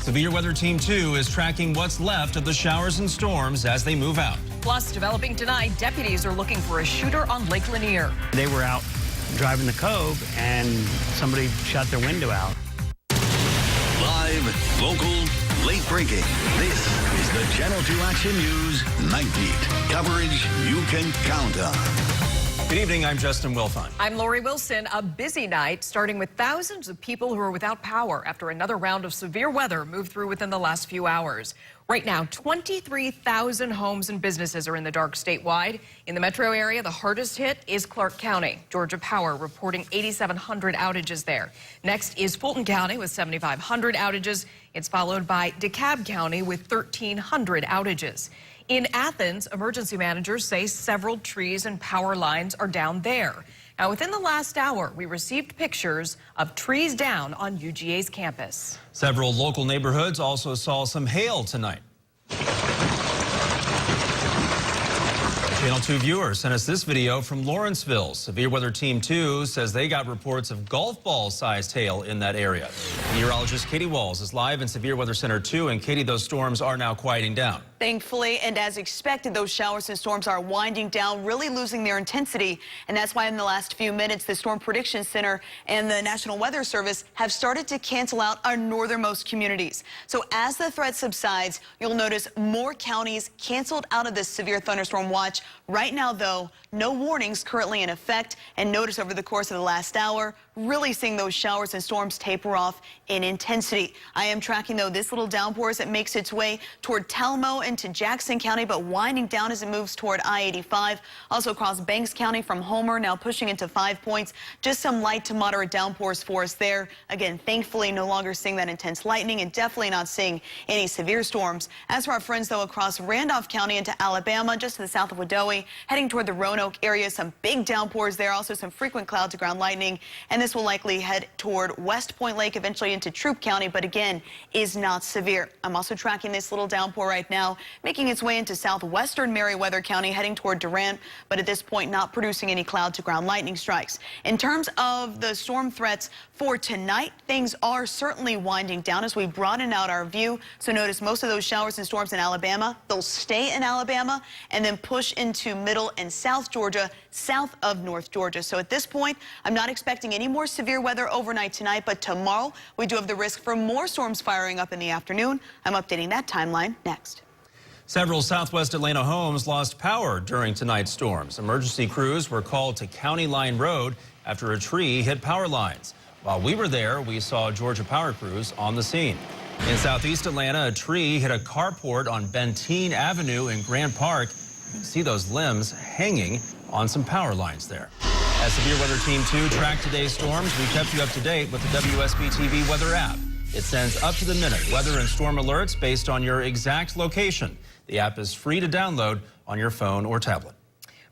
Severe Weather Team 2 is tracking what's left of the showers and storms as they move out. Plus, developing tonight, deputies are looking for a shooter on Lake Lanier. They were out driving the Cove and somebody shot their window out. Live, local, late breaking. This is the Channel 2 Action News Night Beat. Coverage you can count on. Good evening, I'm Justin Wilfon. I'm Lori Wilson. A busy night, starting with thousands of people who are without power after another round of severe weather moved through within the last few hours. Right now, 23,000 homes and businesses are in the dark statewide. In the metro area, the hardest hit is Clark County. Georgia Power reporting 8,700 outages there. Next is Fulton County with 7,500 outages. It's followed by DeKalb County with 1,300 outages. In Athens, emergency managers say several trees and power lines are down there. Now, within the last hour, we received pictures of trees down on UGA's campus. Several local neighborhoods also saw some hail tonight. Channel 2 viewers sent us this video from Lawrenceville. Severe Weather Team 2 says they got reports of golf ball-sized hail in that area. Meteorologist Katie Walls is live in Severe Weather Center 2. And Katie, those storms are now quieting down. Thankfully, and as expected, those showers and storms are winding down, really losing their intensity. And that's why in the last few minutes, the Storm Prediction Center and the National Weather Service have started to cancel out our northernmost communities. So as the threat subsides, you'll notice more counties canceled out of this severe thunderstorm watch. Right now, though, no warnings currently in effect. And notice over the course of the last hour, really seeing those showers and storms taper off in intensity. I am tracking, though, this little downpour as it makes its way toward Talmo into Jackson County, but winding down as it moves toward I-85. Also across Banks County from Homer, now pushing into 5 Points. Just some light to moderate downpours for us there. Again, thankfully, no longer seeing that intense lightning and definitely not seeing any severe storms. As for our friends, though, across Randolph County into Alabama, just to the south of Wedowee, heading toward the Roanoke area, some big downpours there. Also some frequent cloud to ground lightning. And this will likely head toward West Point Lake, eventually into Troup County, but again, is not severe. I'm also tracking this little downpour right now, making its way into southwestern Meriwether County, heading toward Durant, but at this point not producing any cloud to ground lightning strikes. In terms of the storm threats for tonight, things are certainly winding down as we broaden out our view. So notice most of those showers and storms in Alabama, they'll stay in Alabama and then push into middle and south Georgia, south of North Georgia. So at this point, I'm not expecting any more severe weather overnight tonight, but tomorrow we do have the risk for more storms firing up in the afternoon. I'm updating that timeline next. Several southwest Atlanta homes lost power during tonight's storms. Emergency crews were called to County Line Road after a tree hit power lines. While we were there, we saw Georgia Power crews on the scene. In southeast Atlanta, a tree hit a carport on Benteen Avenue in Grant Park. You can see those limbs hanging on some power lines there. As Severe Weather Team 2 tracked today's storms, we kept you up to date with the WSB TV weather app. It sends up-to-the-minute weather and storm alerts based on your exact location. The app is free to download on your phone or tablet.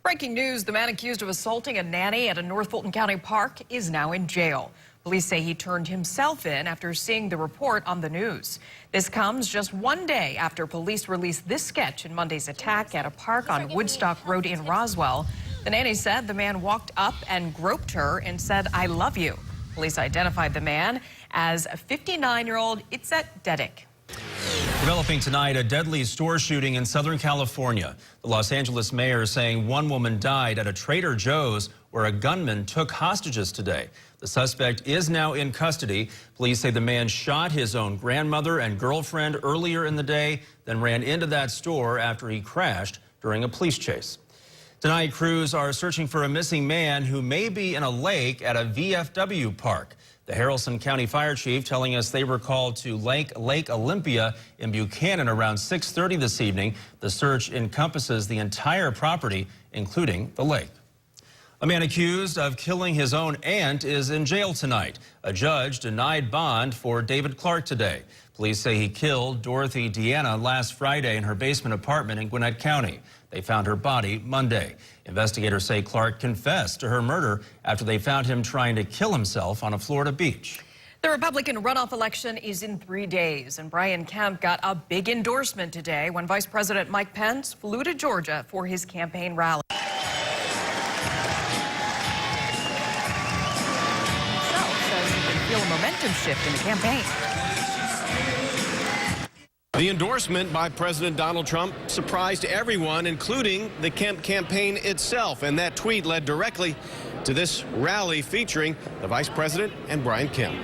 Breaking news, the man accused of assaulting a nanny at a North Fulton County park is now in jail. Police say he turned himself in after seeing the report on the news. This comes just one day after police released this sketch in Monday's attack at a park on Woodstock Road in Roswell. The nanny said the man walked up and groped her and said, "I love you." Police identified the man as a 59-year-old Itzet Dedick. Developing tonight, a deadly store shooting in Southern California. The Los Angeles mayor is saying one woman died at a Trader Joe's where a gunman took hostages today. The suspect is now in custody. Police say the man shot his own grandmother and girlfriend earlier in the day, then ran into that store after he crashed during a police chase. Tonight, crews are searching for a missing man who may be in a lake at a VFW park. The Haralson County Fire Chief telling us they were called to Lake Olympia in Buchanan around 6:30 this evening. The search encompasses the entire property, including the lake. A man accused of killing his own aunt is in jail tonight. A judge denied bond for David Clark today. Police say he killed Dorothy Deanna last Friday in her basement apartment in Gwinnett County. They found her body Monday. Investigators say Clark confessed to her murder after they found him trying to kill himself on a Florida beach. The Republican runoff election is in 3 days, and Brian Kemp got a big endorsement today when Vice President Mike Pence flew to Georgia for his campaign rally. Himself says he can feel a momentum shift in the campaign. The endorsement by President Donald Trump surprised everyone, including the Kemp campaign itself. And that tweet led directly to this rally featuring the vice president and Brian Kemp.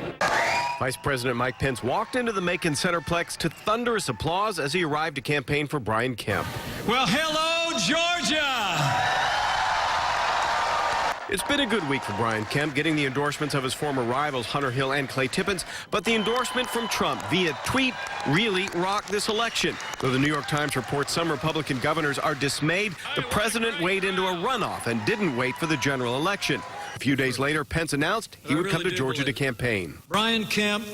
Vice President Mike Pence walked into the Macon Centerplex to thunderous applause as he arrived to campaign for Brian Kemp. Well, hello, Georgia! It's been a good week for Brian Kemp, getting the endorsements of his former rivals Hunter Hill and Clay Tippins, but the endorsement from Trump via tweet really rocked this election. Though the New York Times reports some Republican governors are dismayed, the president weighed into a runoff and didn't wait for the general election. A few days later, Pence announced he would come to Georgia to campaign. Brian Kemp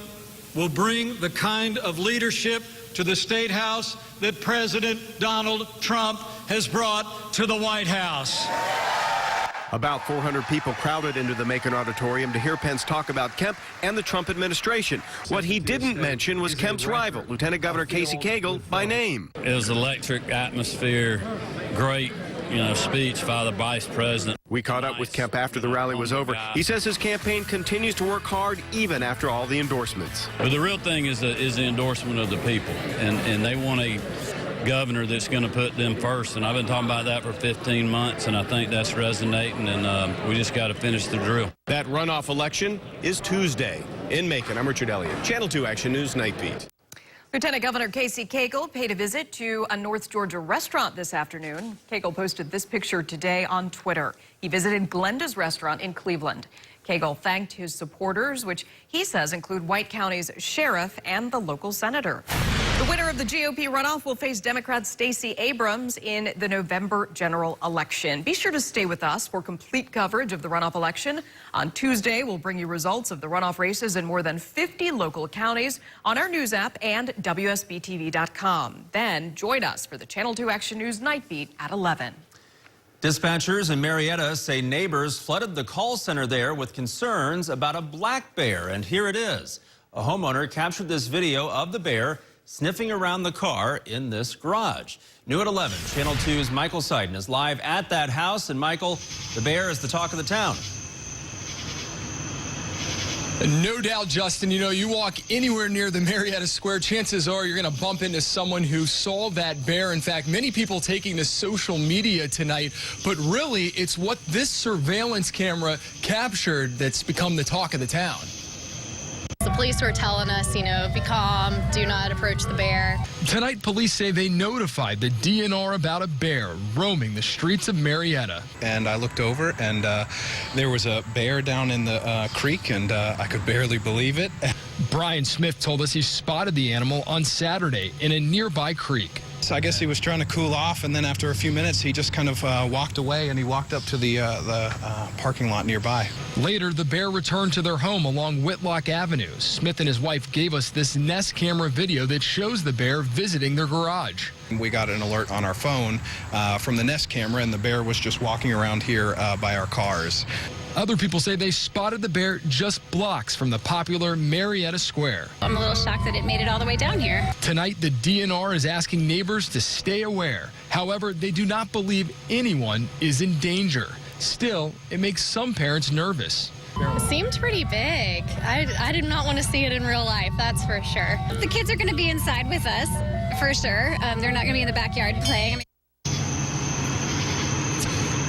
will bring the kind of leadership to the State House that President Donald Trump has brought to the White House. About 400 people crowded into the Macon Auditorium to hear Pence talk about Kemp and the Trump administration. What he didn't mention was Kemp's rival, Lieutenant Governor Casey Cagle, by name. It was electric atmosphere, great, speech by the vice president. We caught up with Kemp after the rally was over. He says his campaign continues to work hard even after all the endorsements. But the real thing is the endorsement of the people, and they want a governor that's going to put them first, and I've been talking about that for 15 months, and I think that's resonating, and we just got to finish the drill. That runoff election is Tuesday. In Macon, I'm Richard Elliott, Channel 2 Action News Night Beat. Lieutenant Governor Casey Cagle paid a visit to a North Georgia restaurant this afternoon. Cagle posted this picture today on Twitter. He visited Glenda's restaurant in Cleveland. Cagle thanked his supporters, which he says include White County's sheriff and the local senator. The winner of the GOP runoff will face Democrat Stacey Abrams in the November general election. Be sure to stay with us for complete coverage of the runoff election. On Tuesday, we'll bring you results of the runoff races in more than 50 local counties on our news app and WSBTV.com. Then join us for the Channel 2 Action News Night Beat at 11. Dispatchers in Marietta say neighbors flooded the call center there with concerns about a black bear, and here it is. A homeowner captured this video of the bear sniffing around the car in this garage. New at 11, Channel 2's Michael Seiden is live at that house. And Michael, the bear is the talk of the town. No doubt, Justin. You walk anywhere near the Marietta Square, chances are you're going to bump into someone who saw that bear. In fact, many people taking to social media tonight, but really it's what this surveillance camera captured that's become the talk of the town. The police were telling us, be calm, do not approach the bear. Tonight, police say they notified the DNR about a bear roaming the streets of Marietta. And I looked over, and there was a bear down in the creek, and I could barely believe it. Brian Smith told us he spotted the animal on Saturday in a nearby creek. So I guess he was trying to cool off, and then after a few minutes, he just kind of walked away, and he walked up to the parking lot nearby. Later, the bear returned to their home along Whitlock Avenue. Smith and his wife gave us this Nest camera video that shows the bear visiting their garage. We got an alert on our phone from the Nest camera, and the bear was just walking around here by our cars. Other people say they spotted the bear just blocks from the popular Marietta Square. I'm a little shocked that it made it all the way down here. Tonight, the DNR is asking neighbors to stay aware. However, they do not believe anyone is in danger. Still, it makes some parents nervous. It seemed pretty big. I did not want to see it in real life, that's for sure. The kids are going to be inside with us, for sure. They're not going to be in the backyard playing.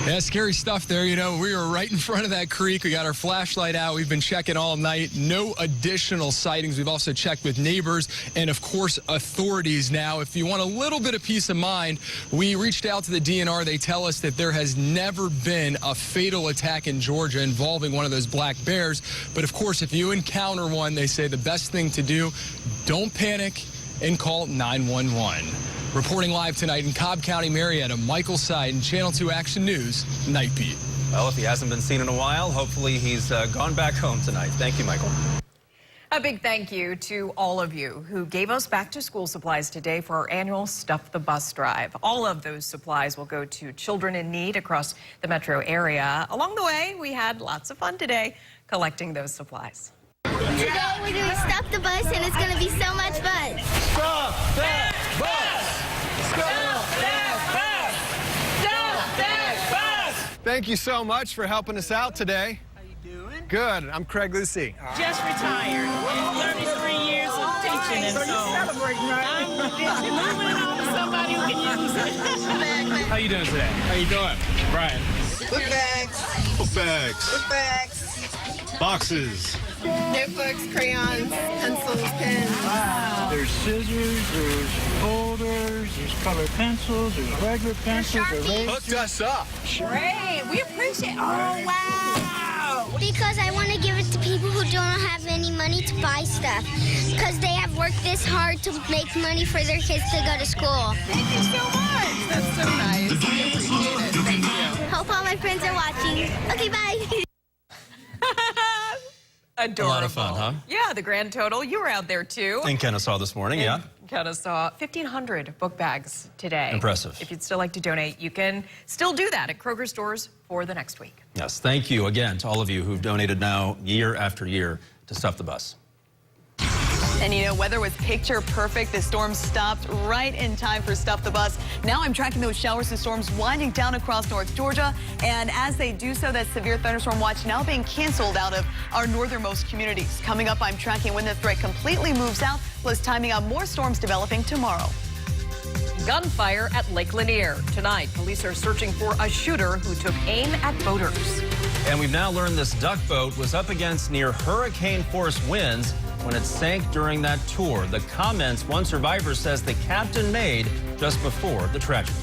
Yeah, scary stuff there. We were right in front of that creek. We got our flashlight out. We've been checking all night. No additional sightings. We've also checked with neighbors and, of course, authorities now. If you want a little bit of peace of mind, we reached out to the DNR. They tell us that there has never been a fatal attack in Georgia involving one of those black bears. But, of course, if you encounter one, they say the best thing to do, don't panic and call 911. Reporting live tonight in Cobb County, Marietta, Michael Seiden, Channel 2 Action News, Night Beat. Well, if he hasn't been seen in a while, hopefully he's gone back home tonight. Thank you, Michael. A big thank you to all of you who gave us back to school supplies today for our annual Stuff the Bus drive. All of those supplies will go to children in need across the metro area. Along the way, we had lots of fun today collecting those supplies. Today we're doing Stuff the Bus, and it's going to be so much fun. Stuff that bus! Stuff that bus! Stuff that bus! Thank you so much for helping us out today. How you doing? Good. I'm Craig Lucy. Just retired. 33 years of teaching, and so working right. Moving it on to somebody who can use it. How you doing today? How you doing? Brian. Book bags. Book bags. Book bags. Boxes. Notebooks, crayons, pencils, pens. There's scissors, there's folders, there's colored pencils, there's regular pencils, erasers. Hooked us up. Great. We appreciate it. Oh, wow. Because I want to give it to people who don't have any money to buy stuff. Because they have worked this hard to make money for their kids to go to school. Thank you so much. That's so nice. We appreciate it. Thank you. Hope all my friends are watching. Okay, bye. Adorable. A lot of fun, huh? Yeah, the grand total. You were out there too. In Kennesaw this morning, yeah. Kennesaw, 1,500 book bags today. Impressive. If you'd still like to donate, you can still do that at Kroger stores for the next week. Yes, thank you again to all of you who've donated now year after year to Stuff the Bus. And you know, weather was picture perfect. The storm stopped right in time for Stuff the Bus. Now I'm tracking those showers and storms winding down across North Georgia. And as they do so, that severe thunderstorm watch now being canceled out of our northernmost communities. Coming up, I'm tracking when the threat completely moves out, plus timing on more storms developing tomorrow. Gunfire at Lake Lanier. Tonight, police are searching for a shooter who took aim at boaters. And we've now learned this duck boat was up against near hurricane-force winds when it sank during that tour. The comments one survivor says the captain made just before the tragedy.